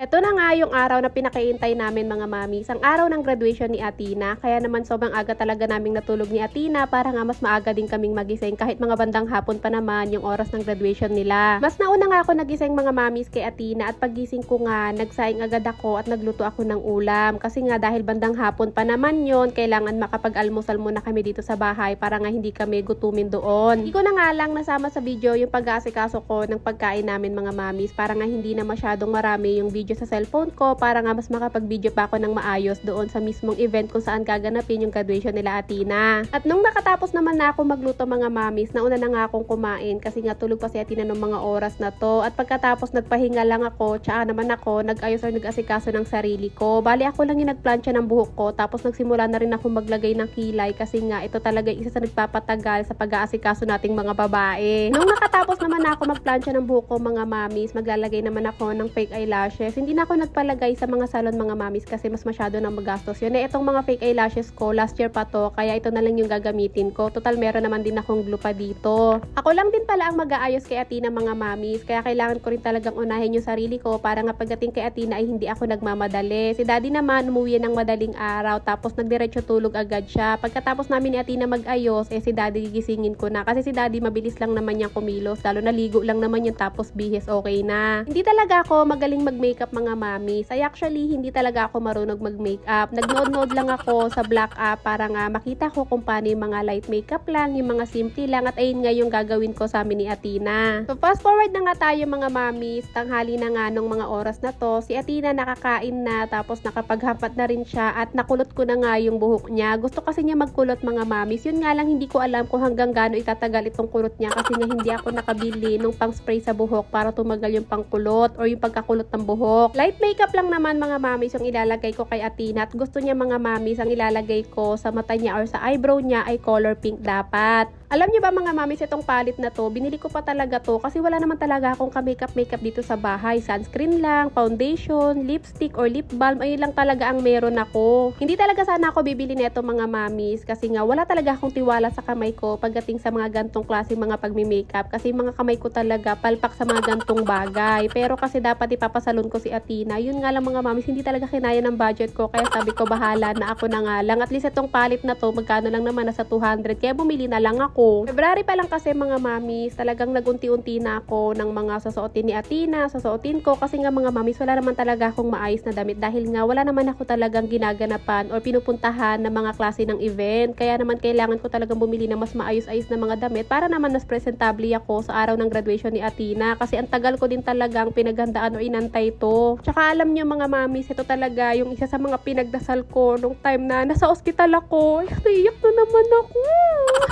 Eto na nga yung araw na pinakaintay namin mga mami. Ang araw ng graduation ni Athena. Kaya naman sobrang aga talaga naming natulog ni Athena para nga mas maaga din kaming magising kahit mga bandang hapon pa naman yung oras ng graduation nila. Mas nauna nga ako nagising mga mamis kay Athena at paggising ko nga, nagsaing agad ako at nagluto ako ng ulam. Kasi nga dahil bandang hapon pa naman yon, kailangan makapag-almusal muna kami dito sa bahay para nga hindi kami gutumin doon. Hindi ko na nga lang nasama sa video yung pag-aasikaso ko ng pagkain namin mga mamis para nga hindi na masyadong marami yung video sa cellphone ko para nga mas makapag-video pa ako ng maayos doon sa mismong event kung saan gaganapin yung graduation nila Athena. At nung nakatapos naman na ako magluto mga mamis, nauna na nga akong kumain kasi nga tulog pa si Athena ng mga oras na to. At pagkatapos nagpahinga lang ako, tsaka naman ako nag-ayos or nag-asikaso ng sarili ko. Bali ako lang yung nagplansya ng buhok ko tapos nagsimula na rin ako maglagay ng kilay kasi nga ito talaga isa sa nagpapatagal sa pag-aasikaso nating mga babae. Nung nakatapos naman na ako magplansya ng buhok ko mga mamis, maglalagay naman ako ng fake eyelashes. Hindi na ako nagpalagay sa mga salon mga mamis kasi mas masyado nang magastos yun. Itong mga fake eyelashes ko, last year pa to, kaya ito na lang yung gagamitin ko. Total, meron naman din akong glue pa dito. Ako lang din pala ang mag-aayos kay Athena mga mamis, kaya kailangan ko rin talagang unahin yung sarili ko para nga pagdating kay Athena ay hindi ako nagmamadali. Si daddy naman, umuwi ng madaling araw, tapos nagdiretso tulog agad siya. Pagkatapos namin ni Athena mag-ayos, si daddy gigisingin ko na. Kasi si daddy mabilis lang naman niyang kumilos, lalo naligo lang naman yung tapos bihis, okay na. Hindi talaga ako magaling mag-makeup mga mamis. Ay actually, hindi talaga ako marunong mag-makeup. Nag-nood lang ako sa Black app para nga makita ko kung paano yung mga light makeup lang, yung mga simple lang, at ayun nga yung gagawin ko sa amin ni Athena. So fast forward na nga tayo mga mamis, tanghali na nga nung mga oras na to, si Athena nakakain na, tapos nakapaghapat na rin siya at nakulot ko na nga yung buhok niya. Gusto kasi niya magkulot mga mamis, yun nga lang hindi ko alam kung hanggang gaano itatagal itong kulot niya kasi nga hindi ako nakabili nung pang spray sa buhok para tumagal yung pangkulot or yung pagkakulot ng buhok. Light makeup lang naman mga mamis yung ilalagay ko kay Athena at gusto niya mga mamis ang ilalagay ko sa mata niya or sa eyebrow niya ay color pink dapat. Alam niyo ba mga mamis, itong palit na to, binili ko pa talaga to kasi wala naman talaga akong ka-makeup dito sa bahay. Sunscreen lang, foundation, lipstick or lip balm, ayun lang talaga ang meron ako. Hindi talaga sana ako bibili nito mga mamis kasi nga wala talaga akong tiwala sa kamay ko pagdating sa mga gantong klase mga pagmi-makeup kasi mga kamay ko talaga palpak sa mga gantong bagay. Pero kasi dapat ipapasalon ko si Athena, yun nga lang mga mamis, hindi talaga kinaya ng budget ko kaya sabi ko bahala na, ako na nga lang. At least itong palit na to, magkano lang naman, nasa 200, kaya bumili na lang ako. February pa lang kasi mga mamis, talagang nagunti-unti na ako ng mga sasuotin ni Athena, sasuotin ko kasi nga mga mamis, wala naman talaga akong maayos na damit dahil nga wala naman ako talagang ginaganapan or pinupuntahan ng mga klase ng event. Kaya naman kailangan ko talagang bumili ng mas maayos-ayos na mga damit para naman mas presentable ako sa araw ng graduation ni Athena kasi ang tagal ko din talagang pinaghandaan o inantay ito. Tsaka alam niyo mga mamis, ito talaga yung isa sa mga pinagdasal ko nung time na nasa ospital ako. Naiyak na naman ako.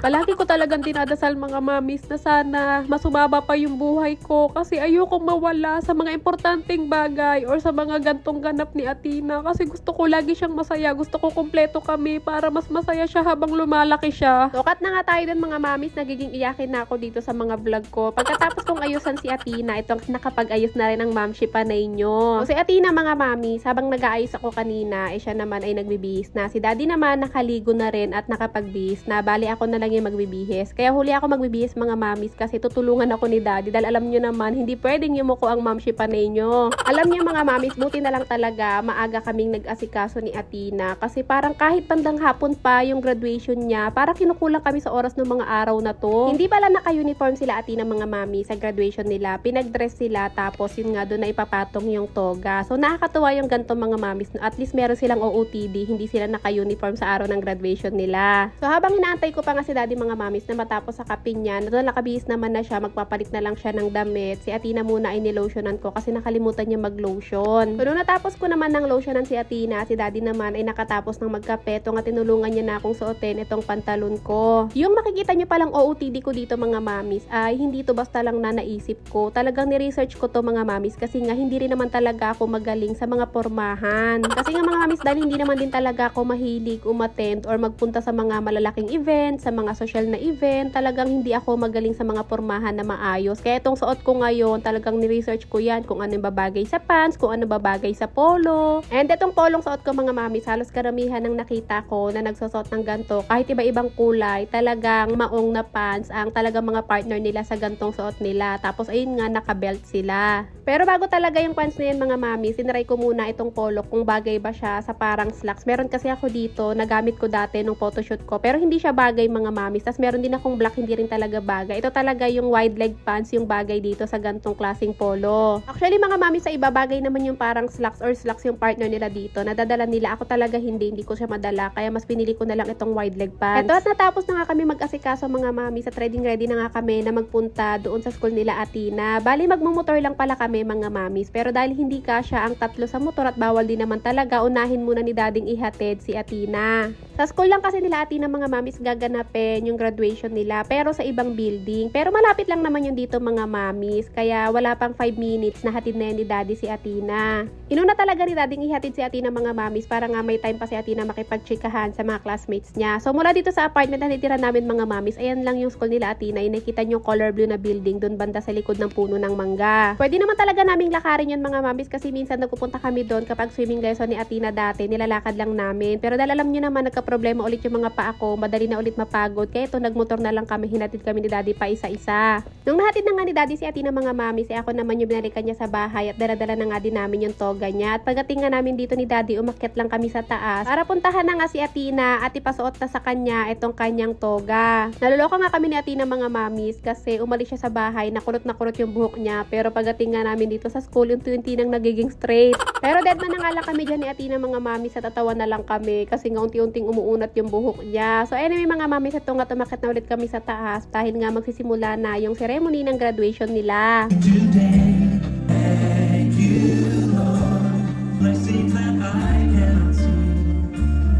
Palagi ko talagang dinadasal mga mamis na sana masumaba pa yung buhay ko kasi ayokong mawala sa mga importanteng bagay or sa mga gantong ganap ni Athena kasi gusto ko lagi siyang masaya, gusto ko kumpleto kami para mas masaya siya habang lumalaki siya. So cut na nga tayo dun mga mamis, nagiging iyakin na ako dito sa mga vlog ko. Pagkatapos kong ayusan si Athena, itong nakapag-ayos na rin ang mamshi panay nyo. So si Athena mga mamis, habang nag-aayos ako kanina, siya naman ay nagbibihis na. Si daddy naman nakaligo na rin at nakapagbihis na. Bali ako na lang yung magbibihis. Kaya huli ako magbibihis mga mamis kasi tutulungan ako ni daddy dahil alam nyo naman hindi pwedeng yumuko ang mamshi panay nyo. Alam nyo mga mamis, buti na lang talaga maaga kaming nag-asikaso ni Athena kasi parang kahit bandang hapon pa yung graduation niya, parang kinukulang kami sa oras ng mga araw na to. Hindi pala naka-uniform sila Athena mga mami sa graduation nila, pinag-dress sila tapos yun nga doon na ipapatong yung toga. So nakakatuwa yung ganitong mga mamis, at least meron silang OOTD, hindi sila naka-uniform sa araw ng graduation nila. So habang inaantay ko pa nga si daddy mga mamis na matapos sa kapin niya, nakabihis naman na siya, magpapalit na lang siya ng damit. Si Athena muna ay nilotionan ko kasi nakalimutan niya mag-lotion. So nung natapos ko naman ng lotionan si Athena, si daddy naman ay nakatapos ng magkape. Ito nga tinulungan niya na akong suotin itong pantalon ko. Yung makikita niyo palang OOTD ko dito mga mamis ay hindi to basta lang na naisip ko. Talagang ni-research ko to mga mamis kasi nga hindi rin naman talaga ako magaling sa mga pormahan. Kasi nga mga mamis, dahil hindi naman din talaga ako mahilig umattend or magpunta sa mga malalaking event, sa mga social na event, talagang hindi ako magaling sa mga pormahan na maayos. Kaya itong suot ko ngayon, talagang ni-research ko yan kung ano yung babagay sa pants, kung ano babagay sa polo. And itong polong suot ko mga mamis, halos karamihan ng nakita ko na nagsusot ng ganito, kahit iba-ibang kulay, talagang maong na pants ang talagang mga partner nila sa gantong suot nila. Tapos ayun nga, naka-belt sila. Pero bago talaga yung pants na yan mga mami, sinry ko muna itong polo kung bagay ba siya sa parang slacks. Meron kasi ako dito, nagamit ko dati nung photoshoot ko, pero hindi siya bagay mga mami. Tapos meron din akong black, hindi rin talaga bagay. Ito talaga yung wide leg pants yung bagay dito sa gantong klaseng polo. Actually mga mami, sa iba bagay naman yung parang slacks or slacks yung partner nila dito. Nadadala nila, ako talaga hindi ko siya madala. Kaya mas pinili ko na lang itong wide leg pants. Ito at natapos na nga kami mag-asikaso mga mami, sa trading ready na nga kami na magpunta doon sa school nila Athena. Bali magmumotor lang pala kami mga mamis, pero dahil hindi kasya ang tatlo sa motor at bawal din naman talaga, unahin muna ni dading ihatid si Athena. Sa school lang kasi nila Athena mga mamis gaganapin yung graduation nila, pero sa ibang building. Pero malapit lang naman yung dito mga mamis, kaya wala pang 5 minutes na hatid na yan ni daddy si Athena. Inuna talaga ni dading ihatid si Athena mga mamis para nga may time pa si Athena makipagchikahan sa mga classmates niya. So mula dito sa apartment na nitira namin mga mamis, ayan lang yung school nila Athena, nakita niyo yung color blue na building doon banda sa likod ng puno ng mangga. Pwede naman talaga naming lakarin yun mga mamis kasi minsan nagpupunta kami doon kapag swimming lesson ni Athena dati, nilalakad lang namin. Pero dahil alam nyo naman nagka-problema ulit yung mga paa ko, madali na ulit mapagod, kaya ito nagmotor na lang kami, hinatid kami ni daddy pa isa-isa. Nung nahatid na nga ni daddy si Athena mga mamis, ako naman yung binalikan niya sa bahay at daladala na nga din namin yung toga niya. At pagdating nga namin dito ni daddy, umakyat lang kami sa taas para puntahan na nga si Athena at ipasuot na sa kanya itong kanyang toga. Naluloko nga kami ni Athena mga mamis kasi umalis siya sa bahay, na kulot yung buhok niya, pero pagdating nga namin dito sa school, yung unti-unti nang nagiging straight. Pero dead man na nga lang kami dyan ni Athena mga mami, sa tatawa na lang kami kasi nga unti-unting umuunat yung buhok niya. So anyway mga mami, sa tunga tumakit na ulit kami sa taas dahil nga magsisimula na yung ceremony ng graduation nila. Today, thank you, Lord, blessings that I cannot see.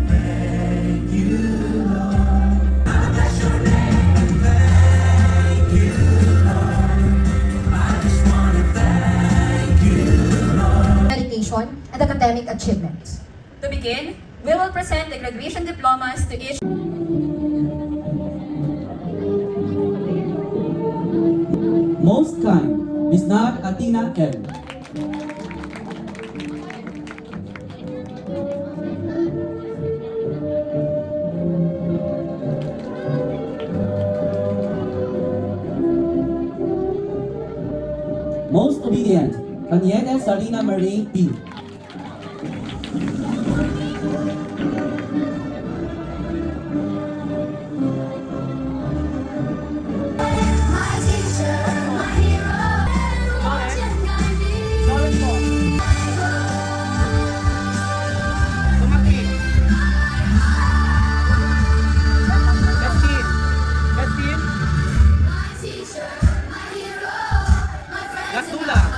Thank you, Lord, I bless your name. Thank you, Lord, I just want to thank you, Lord. Education and academic achievements. To begin, we will present the graduation diplomas to each. Most kind, Miss Nar Athena M. Most obedient, Canieta Salina Marie P. My teacher, my hero, watching guide me. My teacher, my hero, my friends and my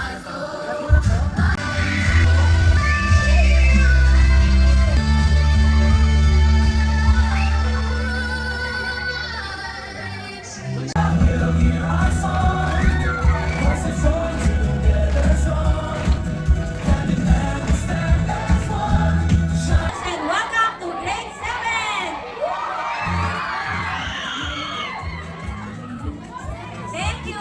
foe. And welcome to grade 7! Thank you!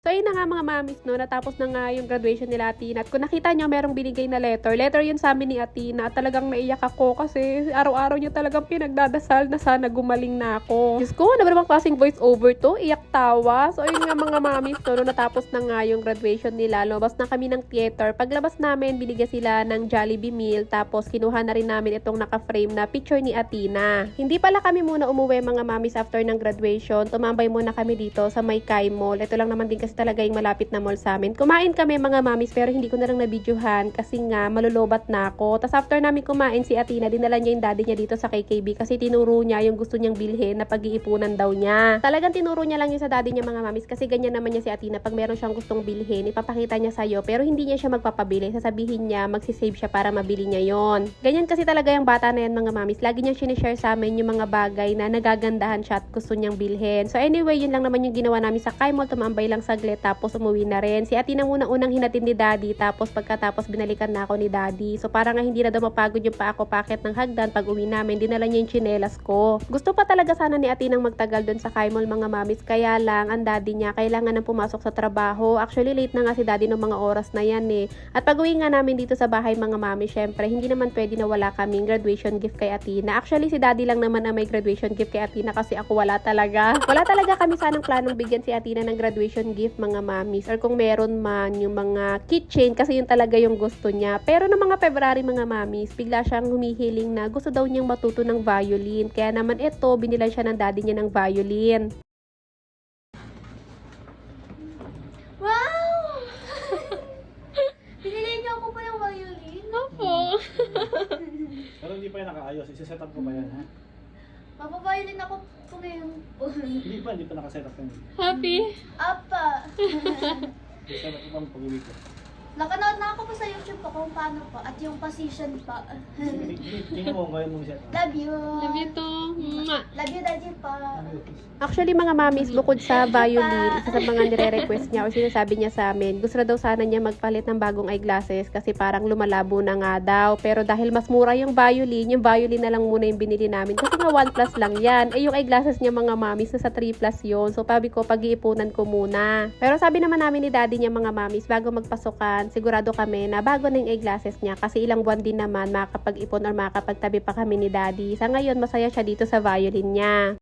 So ayun na nga mga mamis, no, natapos na nga yung graduation nila Athena. At kung nakita nyo, merong binigay na letter yun sa amin ni Athena. At talagang naiyak ako kasi araw-araw niya talagang pinagdadasal na sana gumaling na ako. Diyos ko, ano ba namang klaseng voice over to? Iyak tawa. So ayun nga mga mamis, no, natapos na nga yung graduation nila. Lumabas na kami ng theater. Paglabas namin, binigyan sila ng Jollibee meal. Tapos kinuha na rin namin itong naka-frame na picture ni Athena. Hindi pala kami muna umuwi mga mamis after ng graduation. Tumambay muna kami dito sa May Kai Mall. Ito lang naman din kasi talaga yung malapit na mall sa amin. Kumain kami mga mamis pero hindi ko na lang nabidyohan kasi nga malulobat na ako. Tapos after namin kumain si Athena, dinala niya yung daddy niya dito sa KKB kasi tinuro niya yung gusto niyang bilhin na pag-iipunan daw niya. Talagang tinuro niya lang yung sa daddy niya mga mamis kasi ganyan naman niya si Athena. Pag meron siyang gustong bilhin, ipapakita niya sa'yo pero hindi niya siya magpapabili. Sasabihin niya, magsisave siya para mabili niya yon. Ganyan kasi talaga yung bata na yan mga mamis. Lagi niya sinishare sa amin yung mga bagay na nagagandahan siya at gusto niyang bilhin. So anyway, yun lang naman yung ginawa namin sa Kai Mall. Tumambay lang saglit tapos umuwi pauwi na rin. Si Athena muna unang hinatid ni Daddy, tapos pagkatapos binalikan na ako ni Daddy. So para nga hindi na daw mapagod yung paa ko pakit ng hagdan pag uwi namin, dinala niya yung tsinelas ko. Gusto pa talaga sana ni Athena magtagal doon sa Kaimol mga mamis, kaya lang ang daddy niya kailangan nang pumasok sa trabaho. Actually late na nga si Daddy ng mga oras na yan eh. At pag uwi nga namin dito sa bahay mga mami, syempre hindi naman pwede na wala kaming graduation gift kay Athena. Actually si Daddy lang naman ang may graduation gift kay Athena kasi ako wala talaga. Wala talaga kami sanang planong bigyan si Athena ng graduation gift mga mamis, or kung meron man yung mga keychain kasi yun talaga yung gusto niya. Pero noong mga February mga mamis, bigla siyang humihiling na gusto daw niyang matuto ng violin. Kaya naman ito, binilan siya ng daddy niya ng violin. Wow! Pinili niyo ako pa yung violin? Opo. Pero hindi pa yan nakaayos. Isa-set up ko ba yan, ha? Mapaviolin ako po ngayon po. Hindi pa nakaset up yan. Happy? Apa! Set up ko pa pag-uwi ko. Nakanood na ako po sa YouTube po kung paano po at yung position pa. Tingnan mo kung kaya mo set up. Love you! Love you too. Mwah. Love you, Daddy pa. Actually mga mamis, bukod sa violin, isa sa mga nire-request niya o sinasabi niya sa amin, gusto na daw sana niya magpalit ng bagong eyeglasses kasi parang lumalabo na nga daw. Pero dahil mas mura yung violin na lang muna yung binili namin kasi nga 1 plus lang yan. Eh yung eyeglasses niya mga mamis, nasa 3 plus yun. So sabi ko, pag-iipunan ko muna. Pero sabi naman namin ni daddy niya mga mamis, bago magpasukan, sigurado kami na bago na yung eyeglasses niya kasi ilang buwan din naman makakapag-ipon or makakapagtabi pa kami ni daddy. Sa ngayon, masaya siya dito sa violin niya.